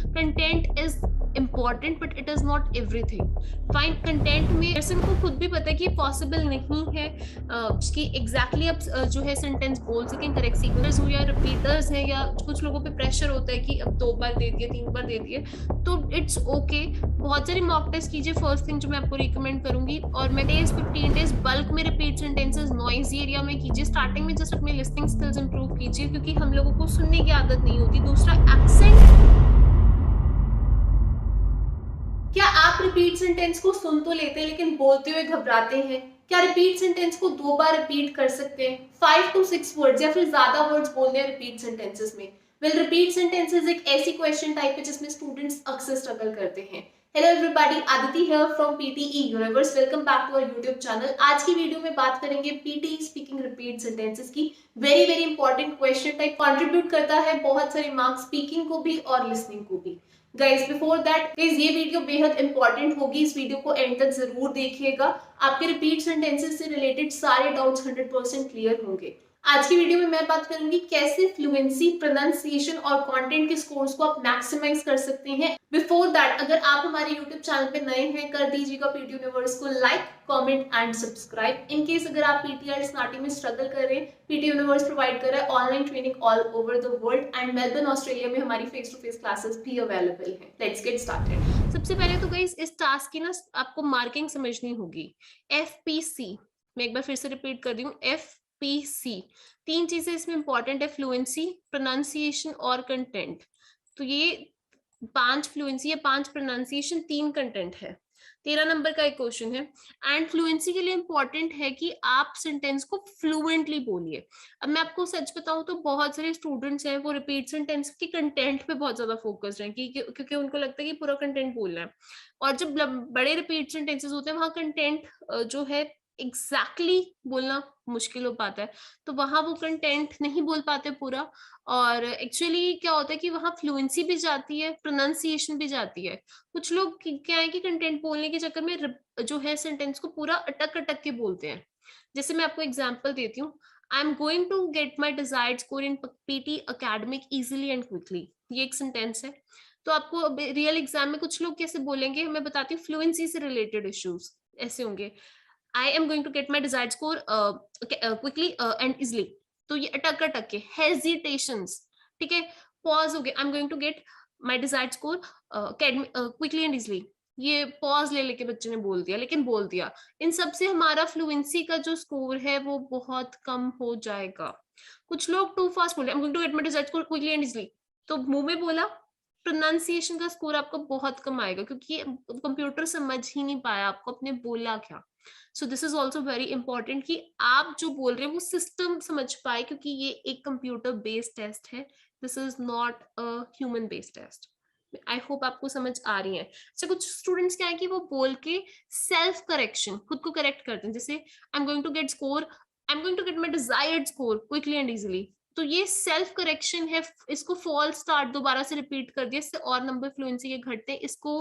Content is important but it is not everything. Fine, content में person को खुद भी पता है कि पॉसिबल नहीं है कि एग्जैक्टली अब जो है सेंटेंस बोल सकें करेक्ट सीक्वेंस हो, या रिपीटर्स है, या कुछ लोगों पे प्रेशर होता है कि अब 2 बार दे दिए 3 बार दे दिए, तो इट्स ओके। बहुत सारी मॉक टेस्ट कीजिए, फर्स्ट थिंग जो मैं आपको रिकमेंड करूंगी। और मैं 15 डेज बल्क में रिपीट सेंटेंसेस नॉइजी एरिया में कीजिए। स्टार्टिंग में जस्ट अपने लिस्टिंग स्किल्स इंप्रूव कीजिए, क्योंकि हम लोगों को सुनने की आदत नहीं होती। दूसरा, एक्सेंट। क्या आप रिपीट सेंटेंस को सुन तो लेते हैं लेकिन बोलते हुए घबराते हैं? क्या रिपीट सेंटेंस को 2 बार रिपीट कर सकते हैं? 5 to 6 वर्ड्स या फिर ज्यादा वर्ड्स बोलने हैं रिपीट सेंटेंसेस में? वेल, रिपीट सेंटेंसेस एक ऐसी क्वेश्चन टाइप है जिसमें स्टूडेंट्स अक्सर स्ट्रगल करते हैं। Hello everybody, Aditi here from PTE universe. Welcome back to our YouTube channel. आज की वीडियो में बात करेंगे पीटीई स्पीकिंग रिपीट सेंटेंसेस की। Very very important question type, contribute करता है बहुत सारे मार्क्स स्पीकिंग को भी और लिसनिंग को भी। गाइस, बिफोर दैट गाइस, ये वीडियो बेहद इंपॉर्टेंट होगी, इस वीडियो को एंड तक जरूर देखिएगा। आपके रिपीट सेंटेंसेस से रिलेटेड सारे डाउट्स 100% क्लियर होंगे। आज की वीडियो में मैं बात करूंगी कैसे फ्लुएंसी, प्रोनाउंसिएशन और कंटेंट के स्कोर्स को आप मैक्सिमाइज कर सकते हैं। बिफोर दैट, अगर आप हमारे यूट्यूब चैनल पे नए हैं, कर दीजिएगा पीटी यूनिवर्स को like, comment and subscribe. In case अगर आप पीटीआर स्टार्टिंग में स्ट्रगल कर रहे हैं, पीटी यूनिवर्स प्रोवाइड कर रहा है online training all over the world and Melbourne Australia में हमारी फेस टू फेस क्लासेस भी अवेलेबल हैं। Let's get started. सबसे पहले तो गाइस, इस टास्क की ना आपको मार्किंग समझनी होगी। FPC, मैं एक बार फिर से रिपीट कर दी हूँ, FPC। 3 चीजें इसमें इंपॉर्टेंट है, फ्लुएंसी, प्रोनाउंसिएशन और कंटेंट। तो ये 5 फ्लुएंसी या 5 प्रोनाउंसिएशन, 3 कंटेंट है। 13 नंबर का एक क्वेश्चन है। एंड फ्लुएंसी के लिए इंपॉर्टेंट है कि आप सेंटेंस को फ्लुएंटली बोलिए। अब मैं आपको सच बताऊं तो बहुत सारे स्टूडेंट्स हैं वो रिपीट सेंटेंस के कंटेंट पे बहुत ज्यादा फोकस्ड हैं, क्योंकि उनको लगता है कि पूरा कंटेंट बोलना है। और जब बड़े रिपीट सेंटेंसेस होते हैं, वहां कंटेंट जो है एग्जैक्टली बोलना मुश्किल हो पाता है, तो वहां वो कंटेंट नहीं बोल पाते पूरा। और एक्चुअली क्या होता है कि वहां फ्लुएंसी भी जाती है, प्रोनाउंसिएशन भी जाती है। कुछ लोग क्या है कि कंटेंट बोलने के चक्कर में जो है सेंटेंस को पूरा अटक अटक के बोलते हैं। जैसे मैं आपको एग्जांपल देती हूँ, I am going to get my desired score in PTE academic easily and quickly. ये एक सेंटेंस है। तो आपको रियल एग्जाम में कुछ लोग कैसे बोलेंगे, मैं बताती हूँ, फ्लुएंसी से रिलेटेड इश्यूज ऐसे होंगे। I am going to get my desired score quickly and easily. तो ये अटक अटक के हेजिटेशंस, ठीक है। पॉज हो गया, I am going to get my desired score quickly and easily. ये पॉज ले लेके बच्चे ने बोल दिया, लेकिन बोल दिया। इन सब से हमारा फ्लुएंसी का जो स्कोर है वो बहुत कम हो जाएगा। कुछ लोग टू फास्ट बोले, I am going to get my desired score quickly and easily, तो मुंह में बोला, प्रोनाउंसिएशन का स्कोर आपका बहुत कम आएगा, क्योंकि कंप्यूटर समझ ही नहीं पाया आपको आपने बोला क्या। So this is also very important कि आप जो बोल रहे हैं वो सिस्टम समझ पाए, क्योंकि ये एक कंप्यूटर बेस्ड टेस्ट है। This is not a human based test. I hope आपको समझ आ रही है। अच्छा, कुछ स्टूडेंट्स क्या है कि वो बोल के सेल्फ करेक्शन, खुद को करेक्ट करते हैं। जैसे I am going to get score, I am going to get my desired score quickly and easily. तो ये सेल्फ करेक्शन है, इसको फॉल्स स्टार्ट दोबारा से रिपीट कर दिया, इससे और नंबर फ्लुएंसी के घटते। इसको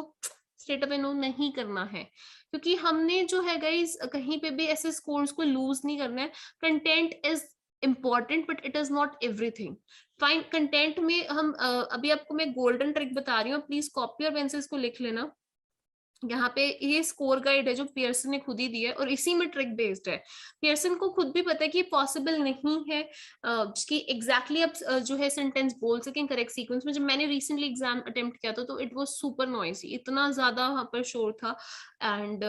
स्ट्रेट अवे नो नहीं करना है, क्योंकि हमने जो है गाइस कहीं पे भी ऐसे स्कोर्स को लूज नहीं करना है। Content is important but it is not everything. Fine, content में हम अभी आपको मैं गोल्डन ट्रिक बता रही हूँ, प्लीज कॉपी और पेन से इसको लिख लेना। यहाँ पे ये स्कोर गाइड है जो पियर्सन ने खुद ही दी है, और इसी में ट्रिक बेस्ड है। पियर्सन को खुद भी पता है कि पॉसिबल नहीं है कि एग्जैक्टली आप जो है सेंटेंस बोल सकें करेक्ट सीक्वेंस में। जब मैंने रिसेंटली एग्जाम अटेम्प्ट किया था, तो इट वाज सुपर नॉइसी, इतना ज्यादा वहां पर शोर था। एंड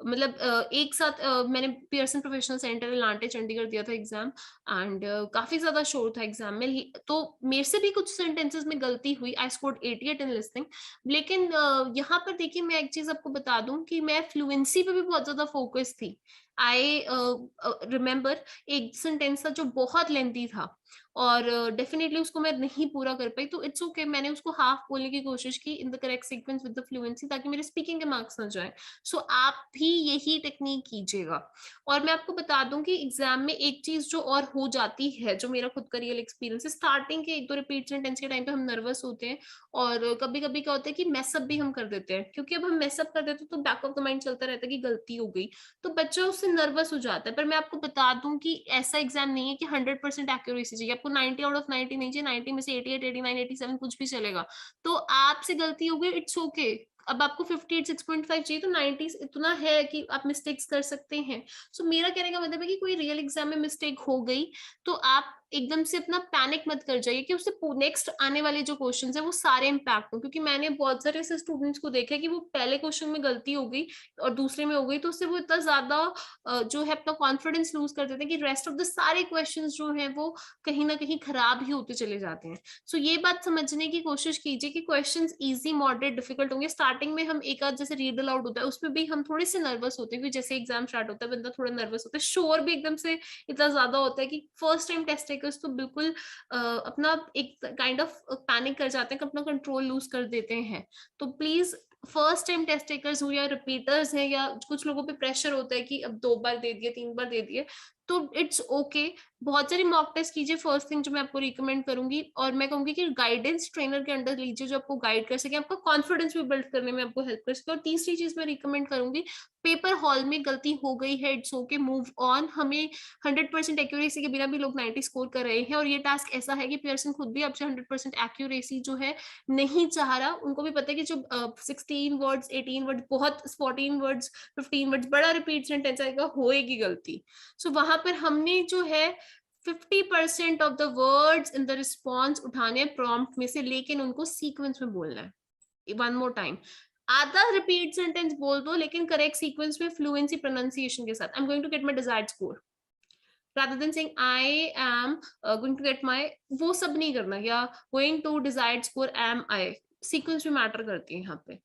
मतलब एक साथ मैंने पियर्सन प्रोफेशनल सेंटर लांटे चंडीगढ़ दिया था एग्जाम। एंड काफी ज्यादा शोर था एग्जाम में, तो मेरे से भी कुछ सेंटेंसेस में गलती हुई। I scored 88 in listening. लेकिन यहाँ पर देखिए, मैं एक चीज आपको बता दूं कि मैं फ्लुएंसी पे भी बहुत ज्यादा फोकस थी। आई रिमेम्बर एक सेंटेंस था जो बहुत लेंथी था, और डेफिनेटली उसको मैं नहीं पूरा कर पाई, तो इट्स ओके, मैंने उसको हाफ बोलने की कोशिश की in the correct sequence with the fluency, ताकि मेरे स्पीकिंग के मार्क्स ना जाए। सो आप भी यही टेक्निक कीजिएगा। और मैं आपको बता दूं कि एग्जाम में एक चीज जो और हो जाती है, जो मेरा खुद का रियल एक्सपीरियंस है, स्टार्टिंग के 1-2 रिपीट सेंटेंस के टाइम पे हम नर्वस होते हैं, और कभी कभी क्या होता है कि मैसअप भी हम कर देते हैं, क्योंकि अब हम मैसअप कर देते हैं तो बैक ऑफ द माइंड चलता रहता है कि गलती हो गई। तो बच्चों, उससे नर्वस हो जाता है। पर मैं आपको बता दूं कि ऐसा एग्जाम नहीं है कि 100% एक्यूरेसी चाहिए, आपको 90 आउट ऑफ 90 नहीं चाहिए, 90 में से 88, 89, 87 कुछ भी चलेगा। तो आपसे गलती हो गई, इट्स ओके। अब आपको 58, 6.5 चाहिए, तो 90 इतना है कि आप मिस्टेक्स कर सकते हैं। सो मेरा कहने का मतलब है कि कोई रियल एग्जाम में मिस्टेक हो गई तो आप एकदम से अपना पैनिक मत कर जाइए कि उससे नेक्स्ट आने वाले जो क्वेश्चंस है वो सारे इंपैक्ट हो, क्योंकि मैंने बहुत सारे ऐसे स्टूडेंट्स को देखा है कि वो पहले क्वेश्चन में गलती हो गई और दूसरे में हो गई, तो उससे वो इतना ज्यादा जो है अपना कॉन्फिडेंस लूज कर देते हैं कि रेस्ट ऑफ द सारे क्वेश्चंस जो हैं वो कहीं ना कहीं खराब ही होते चले जाते हैं। सो ये बात समझने की कोशिश कीजिए कि क्वेश्चंस इजी, मॉडरेट, डिफिकल्ट होंगे। स्टार्टिंग में हम एक आध जैसे रीड अलाउड होता है उसमें भी हम थोड़े से नर्वस होते हैं, क्योंकि जैसे एग्जाम स्टार्ट होता है बंदा थोड़ा नर्वस होता है, शोर भी एकदम से इतना ज्यादा होता है कि फर्स्ट टाइम टेस्ट टेकर्स तो बिल्कुल अपना एक काइंड ऑफ पैनिक कर जाते हैं, अपना कंट्रोल लूज कर देते हैं। तो please first time test takers हो या रिपीटर्स हैं, या कुछ लोगों पे प्रेशर होता है कि अब 2 बार दे दिए, 3 बार दे दिए, तो इट्स ओके। बहुत सारी मॉक टेस्ट कीजिए, फर्स्ट थिंग जो मैं आपको रिकमेंड करूंगी, और मैं कहूंगी कि गाइडेंस ट्रेनर के अंडर लीजिए जो आपको गाइड कर सके, आपका कॉन्फिडेंस भी बिल्ड करने में आपको हेल्प कर सके। और तीसरी चीज मैं रिकमेंड करूंगी, पेपर हॉल में गलती हो गई है, इट्स ओके, मूव ऑन। हमें 100% एक्यूरेसी के बिना भी लोग 90 स्कोर कर रहे हैं, और ये टास्क ऐसा है कि पियर्सन खुद भी आपसे 100% एक्यूरेसी जो है नहीं चाह रहा। उनको भी पता है कि जो 16 वर्ड्स, 18 वर्ड्स, बहुत 14 वर्ड्स, 15 वर्ड्स, बड़ा रिपीट सेंटेंस आएगा, होएगी गलती। सो वहां पर हमने जो है 50% of the words in the response उठाने प्रॉम्प्ट में से, लेकिन उनको सीक्वेंस में बोलना है। वन मोर टाइम, आधा रिपीट सेंटेंस बोल दो लेकिन करेक्ट सीक्वेंस में, फ्लुएंसी, प्रोनाउंसिएशन के साथ। I am going to get my desired score, rather than saying I am going to get my, वो सब नहीं करना, या going to desired score am I, sequence भी मैटर करती है यहाँ पे।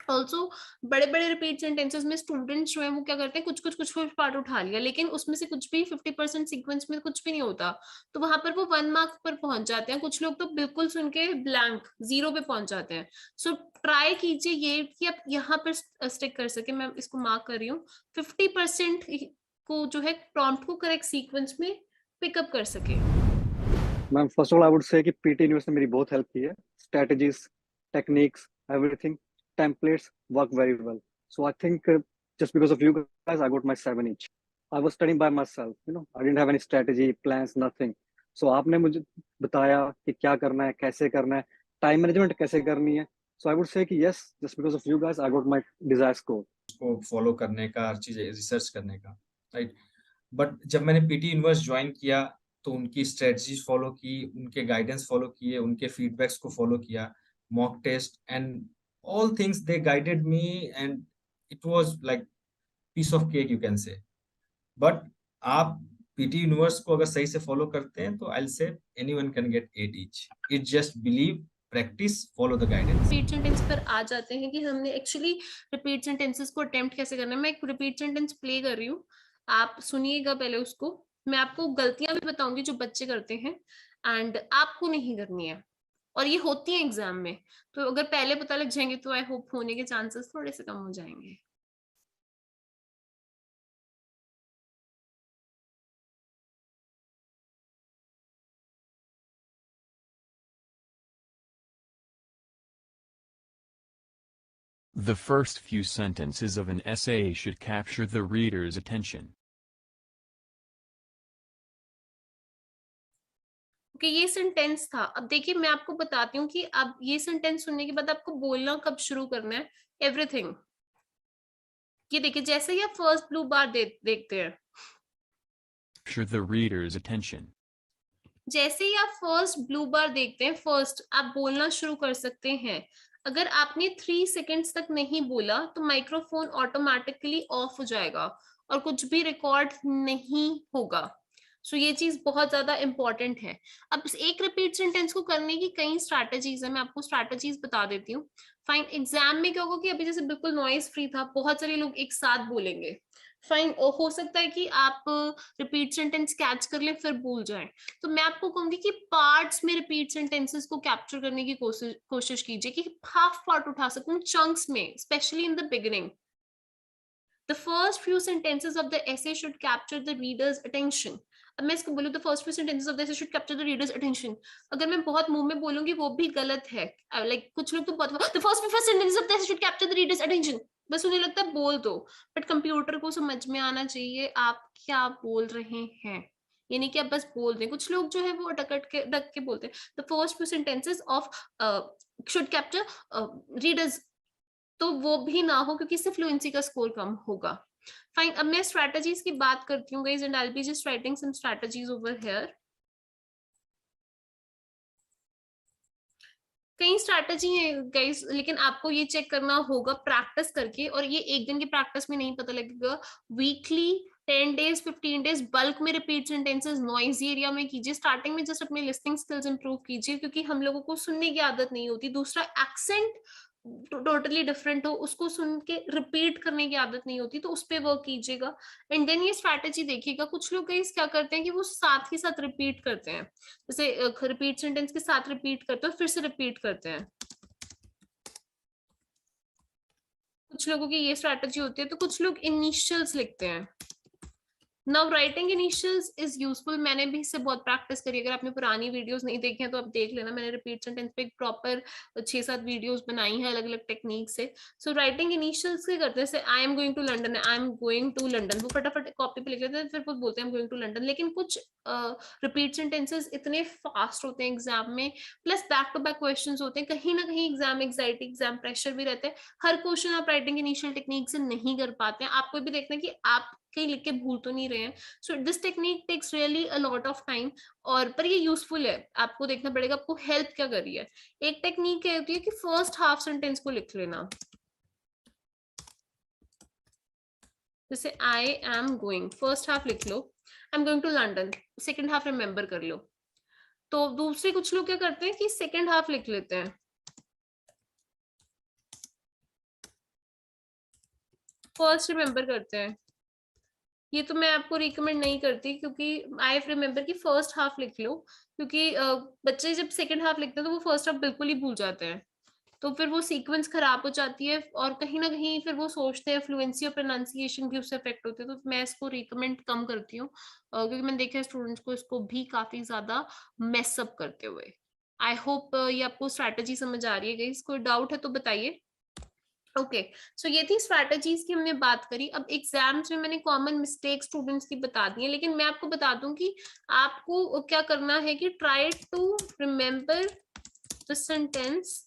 ऑल्सो बड़े बड़े रिपीट सेंटेंसेस में स्टूडेंट्स जो है वो क्या करते हैं, कुछ पार्ट उठा लिया लेकिन उसमें से कुछ भी 50% सीक्वेंस में कुछ भी नहीं होता, तो वहां पर वो 1 मार्क पर पहुंच जाते हैं। कुछ लोग तो बिल्कुल सुन के ब्लैंक 0 पे पहुंच जाते हैं। सो ट्राई कीजिए ये कि आप यहाँ पर स्टिक कर सके। मैं इसको मार्क कर रही हूँ, 50% को जो है प्रॉम्प्ट को करेक्ट सीक्वेंस में पिकअप कर सके। Ma'am first of all I would say कि पीटी यूनिवर्स ने मेरी बहुत हेल्प की है, strategies, techniques, everything, templates work very well. So I think just because of you guys, I got my 7 each. I was studying by myself, I didn't have any strategy, plans, nothing. So आपने मुझे बताया कि क्या करना है, कैसे करना है, टाइम मैनेजमेंट कैसे करनी है. So I would say कि yes, just because of you guys, I got my desired score. को फॉलो करने का, हर चीज रिसर्च करने का, राइट। बट जब मैंने पीटी यूनिवर्स ज्वाइन किया तो उनकी स्ट्रेटजीज फॉलो की, उनके गाइडेंस फॉलो किए, उनके फीडबैक्स को फॉलो किया, mock test and all things they guided me, and it was like piece of cake you can say. But आप पीटी यूनिवर्स को अगर सही से फॉलो करते हैं तो I'll say anyone can get 8 each. It just believe, practice, follow the guidance. Repeat sentence पर आ जाते हैं कि हमने एक्चुअली रिपीट सेंटेंसेस को अटेम्प्ट कैसे करना है। मैं एक रिपीट सेंटेंस प्ले कर रही हूँ, आप सुनिएगा पहले उसको। मैं आपको गलतियां भी बताऊंगी जो बच्चे करते हैं, एंड आपको नहीं करनी है, और ये होती है एग्जाम में। तो अगर पहले पता लग जाएंगे तो आई होप होने के चांसेस थोड़े से कम हो जाएंगे। The first few sentences of an essay should capture the reader's attention. कि ये सेंटेंस था। अब देखिए मैं आपको बताती हूँ कि अब ये सेंटेंस सुनने के बाद आपको बोलना कब शुरू करना है, एवरीथिंग। ये देखिए जैसे ही आप फर्स्ट ब्लू बार देखते हैं, Capture the reader's attention. जैसे ही आप फर्स्ट ब्लू बार देखते हैं, फर्स्ट आप बोलना शुरू कर सकते हैं। अगर आपने 3 सेकेंड्स तक नहीं बोला तो माइक्रोफोन ऑटोमेटिकली ऑफ हो जाएगा और कुछ भी रिकॉर्ड नहीं होगा। सो ये चीज बहुत ज्यादा इंपॉर्टेंट है। अब एक रिपीट सेंटेंस को करने की कई स्ट्रैटेजीज है, मैं आपको स्ट्रैटेजीज बता देती हूँ। फाइन, एग्जाम में क्या होगा कि अभी जैसे बिल्कुल नॉइज फ्री था, बहुत सारे लोग एक साथ बोलेंगे। फाइन, हो सकता है कि आप रिपीट सेंटेंस कैच कर लें फिर भूल जाएं। तो मैं आपको कहूंगी कि पार्ट्स में रिपीट सेंटेंसेस को कैप्चर करने की कोशिश कीजिए कि हाफ पार्ट उठा सकूं चंक्स में, specially in the beginning. The first few sentences of the essay should capture the reader's attention. अब मैं इसको बोलूँ, the first few sentences of the essay should capture the reader's attention. अगर मैं बहुत मुंह में बोलूंगी वो भी गलत है। Like कुछ लोग तो बहुत the first few sentences of the essay should capture the reader's attention. बस उन्हें लगता है बोल दो, बट कंप्यूटर को समझ में आना चाहिए आप क्या बोल रहे हैं, ये नहीं कि आप बस बोल दें। कुछ लोग जो है वो अटक के बोलते हैं the first few sentences of should capture readers, तो वो भी ना हो क्योंकि इससे फ्लुएंसी का स्कोर कम होगा। फाइन, अब मैं स्ट्रेटजीज की बात करती हूँ guys, and I will be just writing some strategies over here. कई स्ट्रैटेजी है गाइस, लेकिन आपको ये चेक करना होगा प्रैक्टिस करके, और ये एक दिन की प्रैक्टिस में नहीं पता लगेगा। वीकली 10 डेज 15 डेज बल्क में रिपीट सेंटेंसेस नॉइजी एरिया में कीजिए। स्टार्टिंग में जस्ट अपने लिस्टिंग स्किल्स इंप्रूव कीजिए, क्योंकि हम लोगों को सुनने की आदत नहीं होती। दूसरा, एक्सेंट टोटली डिफरेंट हो, उसको सुन के रिपीट करने की आदत नहीं होती, तो उस पर वर्क कीजिएगा। एंड देन ये स्ट्रैटेजी देखिएगा। कुछ लोग गाइस क्या करते हैं कि वो साथ ही साथ रिपीट करते हैं, जैसे रिपीट सेंटेंस के साथ रिपीट करते हैं फिर से रिपीट करते हैं। कुछ लोगों की ये स्ट्रैटेजी होती है। तो कुछ लोग इनिशियल्स लिखते हैं। Now writing initials is useful, मैंने भी इससे बहुत प्रैक्टिस करी। अगर आपने पुरानी वीडियोस नहीं देखी हैं तो आप देख लेना, मैंने रिपीट सेंटेंस पे एक प्रॉपर 6-7 वीडियोस बनाई है अलग अलग टेक्निक से। सो राइटिंग इनिशियल्स के करते हैं, I am going to London, I am going to London, वो फटाफट कॉपी पे लिख लेते हैं, फिर वो बोलते हैं I am going to London. लेकिन कुछ रिपीट सेंटेंसेस इतने फास्ट होते हैं एग्जाम में, plus back to back question होते हैं, कहीं ना कहीं एग्जाम एग्जाइटी, एग्जाम प्रेशर भी रहता है। हर क्वेश्चन आप राइटिंग इनिशियल टेक्निक से नहीं कर पाते हैं। आपको भी देखना है कि आप कहीं लिख के भूल तो नहीं रहे हैं। So this technique takes really a lot of time, और पर ये यूजफुल है। आपको देखना पड़ेगा आपको हेल्प क्या कर रही है। एक टेक्निक क्या होती है कि फर्स्ट हाफ सेंटेंस को लिख लेना, जैसे I am going, first half लिख लो, I am going to London, second half remember कर लो। तो दूसरे कुछ लोग क्या करते हैं कि सेकेंड हाफ लिख लेते हैं, फर्स्ट रिमेंबर करते हैं। ये तो मैं आपको रिकमेंड नहीं करती, क्योंकि आई रिमेंबर की फर्स्ट हाफ लिख लो, क्योंकि बच्चे जब सेकंड हाफ लिखते हैं तो वो फर्स्ट हाफ बिल्कुल ही भूल जाते हैं, तो फिर वो सीक्वेंस खराब हो जाती है, और कहीं ना कहीं फिर वो सोचते हैं फ्लुएंसी और प्रोनाउंसिएशन भी उससे अफेक्ट होते हैं। तो मैं इसको रिकमेंड कम करती हूँ, क्योंकि मैंने देखा है स्टूडेंट्स को इसको भी काफी ज्यादा मेसअप करते हुए। आई होप ये आपको स्ट्रैटेजी समझ आ रही है। गाइस कोई डाउट है तो बताइए। ओके, सो ये थी स्ट्रैटेजीज की हमने बात करी। अब एग्जाम्स में मैंने कॉमन मिस्टेक स्टूडेंट्स की बता दी है, लेकिन मैं आपको बता दूं कि आपको क्या करना है कि try to remember the sentence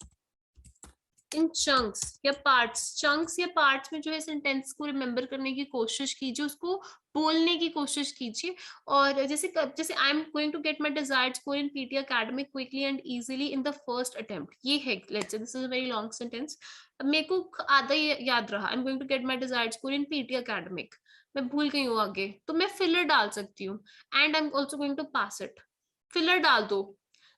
in chunks या पार्ट्स। चंक्स या पार्ट्स में जो है सेंटेंस को रिमेम्बर करने की कोशिश कीजिए, उसको बोलने की कोशिश कीजिए। और जैसे I am going to get my desired score in PTE academic quickly and easily in the first attempt, ये है, let's say this is a very long sentence. मेरे को आधा याद रहा, I am going to get my desired score in PTE academic, मैं भूल गई हूँ आगे, तो मैं फिलर डाल सकती हूँ, and I am also going to pass it. Filler डाल दो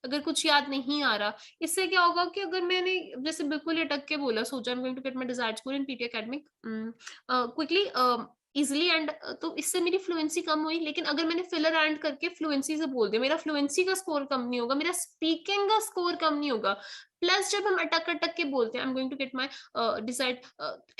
अगर कुछ याद नहीं आ रहा। इससे क्या होगा कि अगर मैंने जैसे बिल्कुल अटक के बोला, सोचा I am going to get my desired score in PTE academic quickly easily and, तो इससे मेरी फ्लुएंसी कम हुई। लेकिन अगर मैंने फिलर एंड करके फ्लुएंसी से बोल दिया, मेरा फ्लुएंसी का स्कोर कम नहीं होगा, मेरा स्पीकिंग का स्कोर कम नहीं होगा। प्लस जब हम अटक अटक के बोलते हैं I am going to get my decide,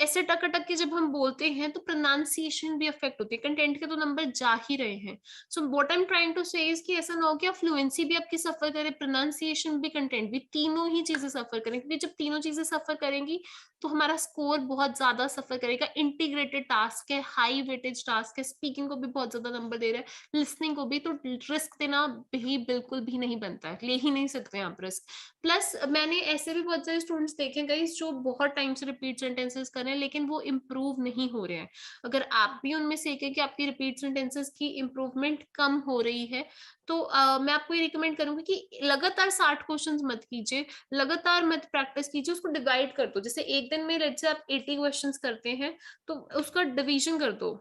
ऐसे अटक अटक के जब हम बोलते हैं तो प्रोनाउंसिएशन भी अफेक्ट होती है, कंटेंट के तो नंबर जा ही रहे हैं। So what I am trying to say is कि ऐसा ना हो कि फ्लुएंसी भी आपकी सफर करे, प्रोनाउंसिएशन भी, कंटेंट भी, तीनों ही चीजें सफर करें, क्योंकि जब तीनों चीजें सफर करेंगी तो हमारा स्कोर बहुत ज्यादा सफर करेगा। इंटीग्रेटेड टास्क है, हाई वेटेज टास्क है, स्पीकिंग को भी बहुत ज्यादा नंबर दे रहा है, लिसनिंग को भी, तो रिस्क देना भी बिल्कुल भी नहीं बनता है, ले ही नहीं सकते आप रिस्क। प्लस मैंने ऐसे भी बहुत सारे स्टूडेंट्स देखे गाइस जो बहुत टाइम से रिपीट सेंटेंसेस कर रहे हैं लेकिन वो इम्प्रूव नहीं हो रहे हैं। अगर आप भी उनमें से एक है कि आपकी रिपीट सेंटेंसेस की इम्प्रूवमेंट कम हो रही है, तो मैं आपको ये रिकमेंड करूंगी कि लगातार 60 क्वेश्चंस मत कीजिए, लगातार मत प्रैक्टिस कीजिए, उसको डिवाइड कर दो। जैसे एक दिन में लेट्स से आप 80 क्वेश्चंस करते हैं तो उसका डिवीजन कर दो।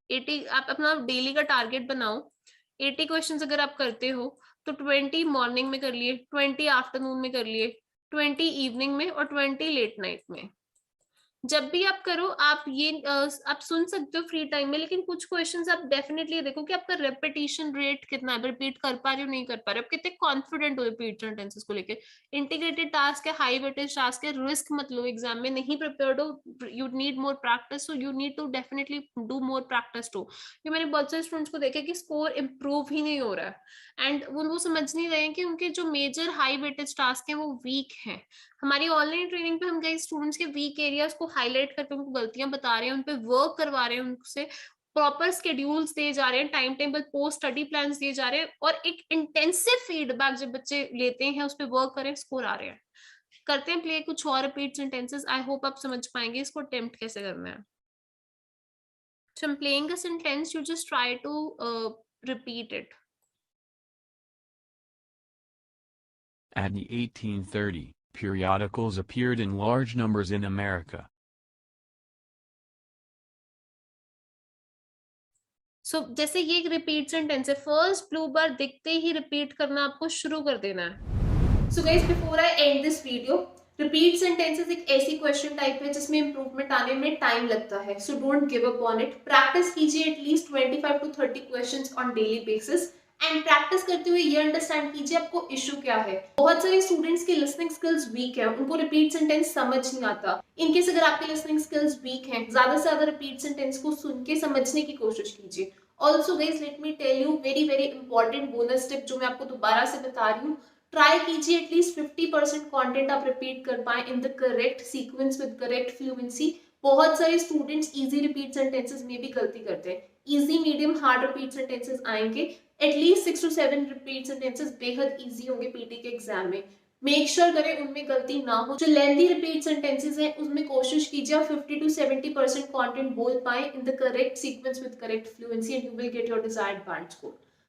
80 आप अपना डेली का टारगेट बनाओ। 80 क्वेश्चंस अगर आप करते हो तो 20 मॉर्निंग में कर लिए, 20 आफ्टरनून में कर लिए, 20 इवनिंग में, और 20 लेट नाइट में। जब भी आप करो आप ये आप सुन सकते हो फ्री टाइम में, लेकिन कुछ क्वेश्चंस आप डेफिनेटली देखो कि आपका रेपिटेशन रेट कितना है, रिपीट कर पा रहे हो नहीं कर पा रहे हो, आप कितने कॉन्फिडेंट हो रिपीट सेंटेंसेस को लेके। इंटीग्रेटेड टास्क है, हाई वेटेज टास्क है, रिस्क मत लो। एग्जाम में नहीं प्रिपेयर्ड हो, you need more practice, so you need to definitely do more practice too. ये मैंने बहुत सारे स्टूडेंट्स को देखा कि स्कोर इंप्रूव ही नहीं हो रहा है, एंड वो समझ नहीं रहे हैं कि उनके जो मेजर हाई वेटेज टास्क है वो वीक है। हमारी ऑनलाइन ट्रेनिंग पे हम कई स्टूडेंट्स के वीक एरियाज को हाईलाइट करके उनको गलतियां बता रहे हैं, उन पे वर्क करवा रहे हैं, उनसे प्रॉपर स्केड्यूल्स दिए जा रहे हैं, time table, post study plans दिए जा रहे हैं, और एक इंटेंसिव फीडबैक जब बच्चे लेते हैं, उस पर वर्क करें, स्कोर आ रहे हैं। करते हैं प्ले कुछ और रिपीट सेंटेंसेस। आई होप आप समझ पाएंगे इसको अटेम्प्ट कैसे करना है। So I'm playing a sentence, you just try to repeat it. At the 1830, periodicals appeared in large numbers in America. So जैसे ये एक रिपीट सेंटेंस है, फर्स्ट ब्लू बार दिखते ही रिपीट करना आपको शुरू कर देना है। So guys, before I end this video, repeat sentences एक ऐसी क्वेश्चन टाइप है जिसमें इंप्रूवमेंट आने में टाइम लगता है, so don't give up on it. Practice कीजिए at least 25 to 30 questions on daily basis, and practice करते हुए ये अंडरस्टैंड कीजिए आपको इशू क्या है। बहुत सारे स्टूडेंट्स की लिसनिंग स्किल्स वीक है, उनको रिपीट सेंटेंस समझ नहीं आता। इनकेस अगर आपकी लिसनिंग स्किल्स वीक हैं, ज्यादा से ज्यादा रिपीट सेंटेंस को सुन के समझने की कोशिश कीजिए। Also guys, let me tell you very very important bonus tip जो मैं आपको दोबारा से बता रही हूँ। ट्राई कीजिए एटलीस्ट 50% कंटेंट आप रिपीट कर पाए in the correct sequence with correct fluency. बहुत सारे स्टूडेंट्स इजी रिपीट सेंटेंसेस में भी गलती करते हैं। Easy, medium, hard repeat sentences आएंगे, एटलीस्ट 6 to 7 रिपीट सेंटेंसेस बेहद इजी होंगे पीटी के एग्जाम में। मेक श्योर करें उनमें गलती ना हो। जो लेंथी रिपीट सेंटेंसेस हैं उसमें कोशिश कीजिए 50 to 70% कंटेंट बोल पाए in the correct sequence with correct fluency, and you will get your desired band score.